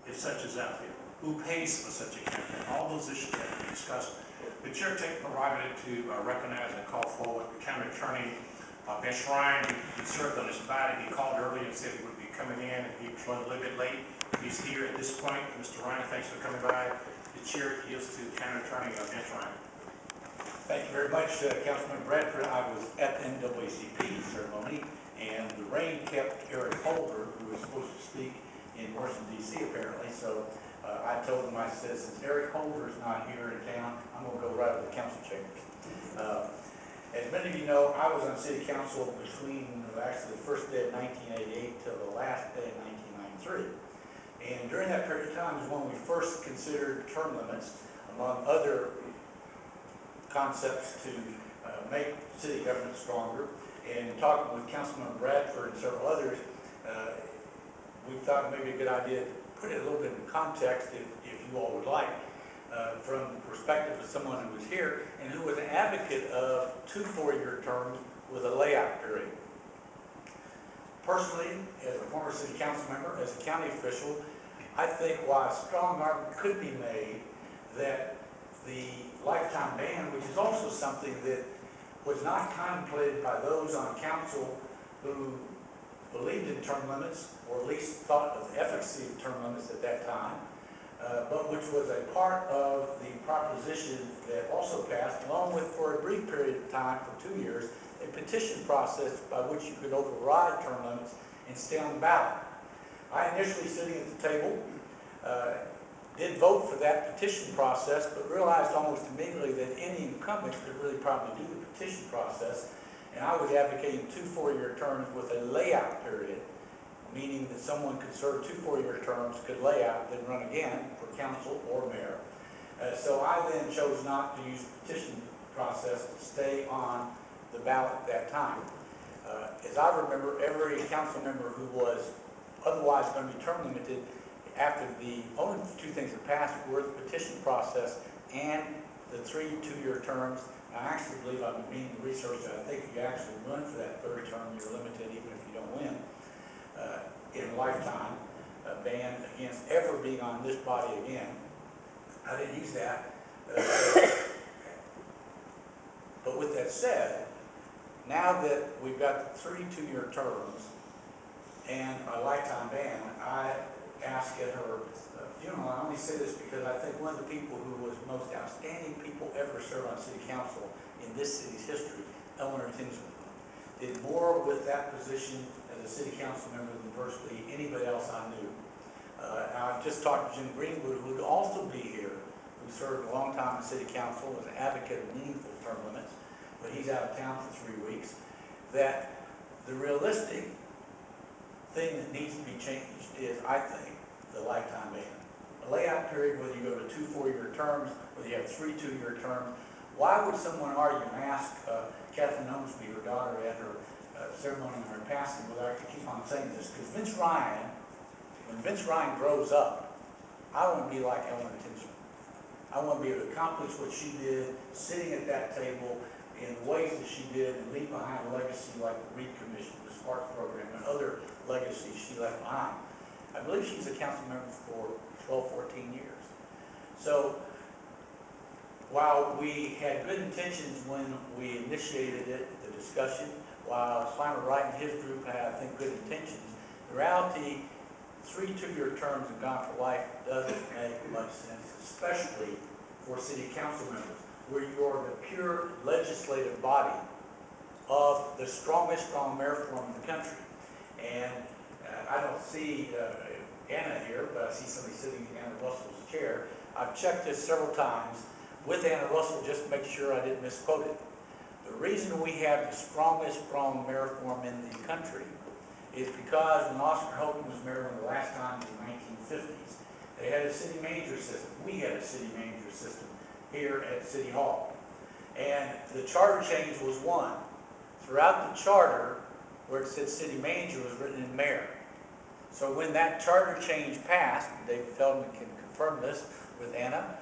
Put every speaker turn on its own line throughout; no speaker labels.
if such is out there? Who pays for such a campaign? All those issues have to be discussed. The chair takes prerogative to recognize and call forward the county attorney, Ben Ryan. He served on this body. He called earlier and said he would be coming in, and he was running a little bit late. He's here at this point. Mr. Ryan, thanks for coming by. The chair yields to county attorney Ben Ryan.
Thank you very much, Councilman Bradford. I was at the NAACP ceremony, and the rain kept Eric Holder, who was supposed to speak in Washington, D.C. apparently. So I told him, I said, since Eric Holder is not here in town, I'm going to go right to the council chambers. As many of you know, I was on city council between actually the first day of 1988 till the last day of 1993. And during that period of time is when we first considered term limits, among other concepts to make city government stronger. And talking with Councilman Bradford and several others, we thought maybe a good idea to put it a little bit in context, if you all would like, from the perspective of someone who was here and who was an advocate of 2 4-year terms with a layout period. Personally, as a former city council member, as a county official, I think while a strong argument could be made that the lifetime ban, which is also something that was not contemplated by those on council who believed in term limits, or at least thought of the efficacy of term limits at that time, but which was a part of the proposition that also passed, along with, for a brief period of time, for 2 years, a petition process by which you could override term limits and stay on the ballot. I initially, sitting at the table, did vote for that petition process, but realized almost immediately that any incumbent could really probably do the petition process, and I was advocating 2 4-year terms with a layout period, meaning that someone could serve 2 4-year terms, could lay out, then run again for council or mayor. So I then chose not to use the petition process to stay on the ballot at that time. As I remember, every council member who was otherwise going to be term limited, after the only 2 things that passed were the petition process and the 3 2-year terms. I actually believe, I've been meaning to research that. I think if you actually run for that 3rd term, you're limited even if you don't win. In a lifetime, ban against ever being on this body again. I didn't use that. But with that said, now that we've got the 3 2-year terms and a lifetime ban, I asked at her funeral, I only say this because I think one of the people who was the most outstanding people ever served on city council in this city's history, Eleanor Tinsman, did more with that position as a city council member than virtually anybody else I knew. I've just talked to Jim Greenwood, who would also be here, who served a long time in city council, was an advocate of meaningful term limits, but he's out of town for 3 weeks, that the realistic thing that needs to be changed is, I think, the lifetime ban. A layout period, whether you go to 2 4-year terms, whether you have 3 2-year terms. Why would someone argue and ask Kathleen Ormsby, her daughter, at her ceremony on her passing, whether I could keep on saying this? Because Vince Ryan, when Vince Ryan grows up, I want to be like Eleanor Tinsman. I want to be able to accomplish what she did, sitting at that table in ways that she did, and leave behind a legacy like the Reed Commission, the Sparks Program, and other legacies she left behind. I believe she's a council member for 12, 14 years. So while we had good intentions when we initiated it, the discussion, while Simon Wright and his group had, I think, good intentions, the reality, 3 2-year terms and Gone for Life doesn't make much sense, especially for city council members, where you are the pure legislative body of the strongest strong mayor form in the country. And I don't see Anna here, but I see somebody sitting in Anna Russell's chair. I've checked this several times with Anna Russell just to make sure I didn't misquote it. The reason we have the strongest strong mayor form in the country is because when Oscar Holton was mayor the last time in the 1950s, they had a city manager system. We had a city manager system here at City Hall. And the charter change was one. Throughout the charter, where it said city manager, was written in mayor. So when that charter change passed, David Feldman can confirm this with Anna,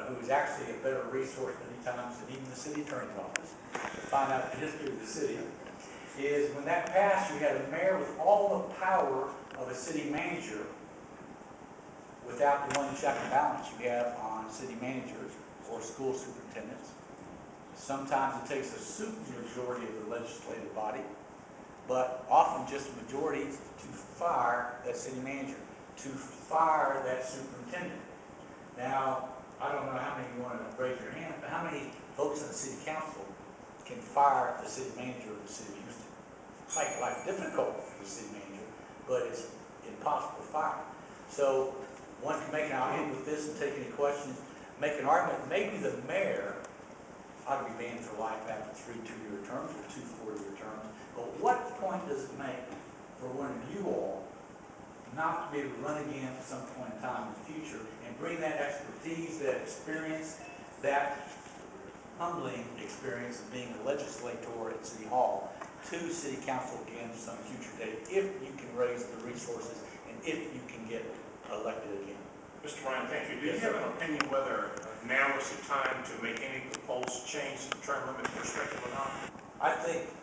who is actually a better resource many times than even the city attorney's office, to find out the history of the city, is when that passed, you had a mayor with all the power of a city manager without the one check and balance you have on city managers or school superintendents. Sometimes it takes a super majority of the legislative body, but often just a majority to fire that city manager, to fire that superintendent. Now, I don't know how many you want to raise your hand, but how many folks in the city council can fire the city manager of the city of Houston? It's like difficult for the city manager, but it's impossible to fire. So one can make an argument with this and take any questions, make an argument, maybe the mayor ought to be banned for life after 3 2-year terms or 2 4-year terms. But what point does it make for one of you all not to be able to run again at some point in time in the future and bring that expertise, that experience, that humbling experience of being a legislator at City Hall to City Council again at some future date, if you can raise the resources and if you can get elected again?
Mr. Ryan, thank you. Do you
Yes,
have
sir.
an opinion whether now is the time to make any proposed change to the term limit perspective or not?
I think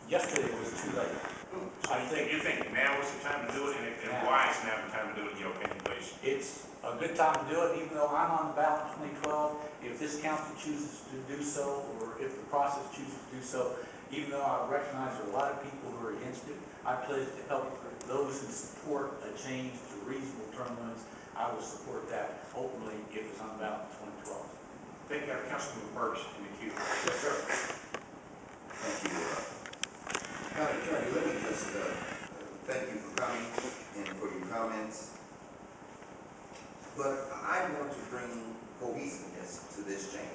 yesterday was too late.
You think now is the time to do it, and why is now the time to do it, in your opinion, please?
It's a good time to do it, even though I'm on the ballot in 2012. If this council chooses to do so, or if the process chooses to do so, even though I recognize there are a lot of people who are against it, I pledge to help those who support a change to reasonable term limits. I will support that openly if it's on the ballot in 2012.
Thank you, Councilman Burkes in the queue.
Yes, sir.
Thank you. County Attorney, let me just thank you for coming and for your comments. But I want to bring cohesiveness to this chamber.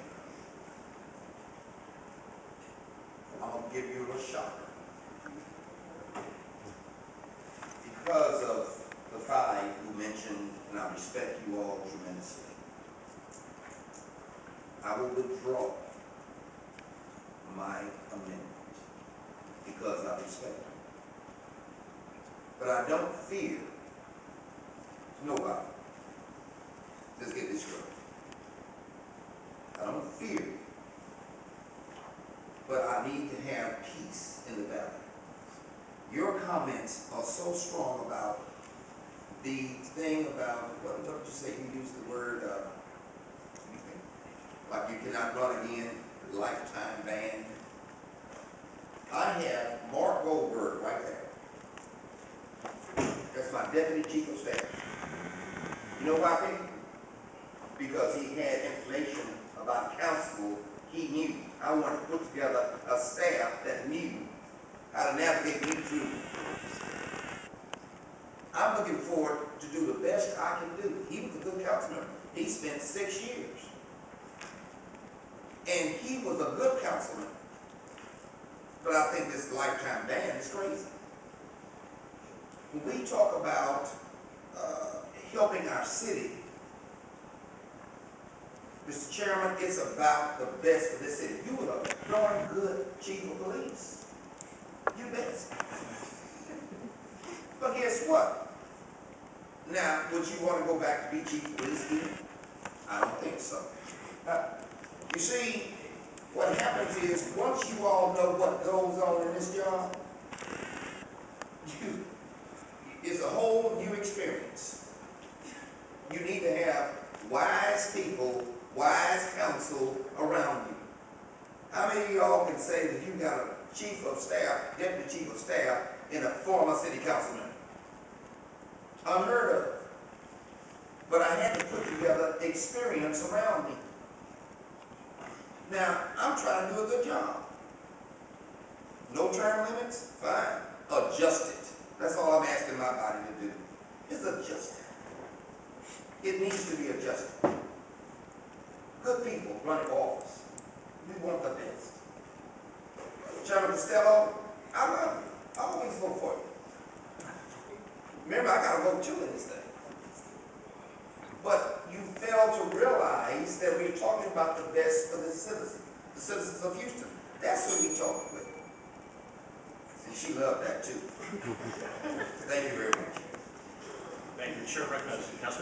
I'm going to give you a little shocker. Because of the 5 who mentioned, and I respect you all tremendously, I will withdraw my amendment because I respect you. But I don't fear nobody. Let's get this straight. I don't fear you. But I need to have peace in the valley. Your comments are so strong about the thing about, what did you say? You used the word, like you cannot run again, lifetime ban. I have Mark Goldberg right there. That's my deputy chief of staff. You know why, people? Because he had information about council he knew. I wanted to put together a staff that knew how to navigate me through. I'm looking forward to do the best I can do. He was a good councilman. He spent 6 years. And he was a good councilman. But I think this lifetime ban is crazy. When we talk about helping our city, Mr. Chairman, it's about the best for this city. You were a darn good chief of police. You best. But guess what? Now, would you want to go back to be chief of police again? I don't think so. You see, what happens is, once you all know what goes on in this job, it's a whole new experience. You need to have wise people, wise counsel around you. How many of y'all can say that you got a chief of staff, deputy chief of staff, and a former city councilman? Unheard of. But I had to put together experience around me. Now, I'm trying to do a good job. No term limits? Fine. Adjust it. That's all I'm asking my body to do. Is adjust it. It needs to be adjusted. Good people running for office. We want the best. Chairman Costello, I love you. I always vote for you. Remember, I got to vote too in this thing. But you fail to realize that we're talking about the best for the citizens of Houston. That's what we're talking with. And she loved that too. Thank you very much.
Thank you. Chair recognizes Councilman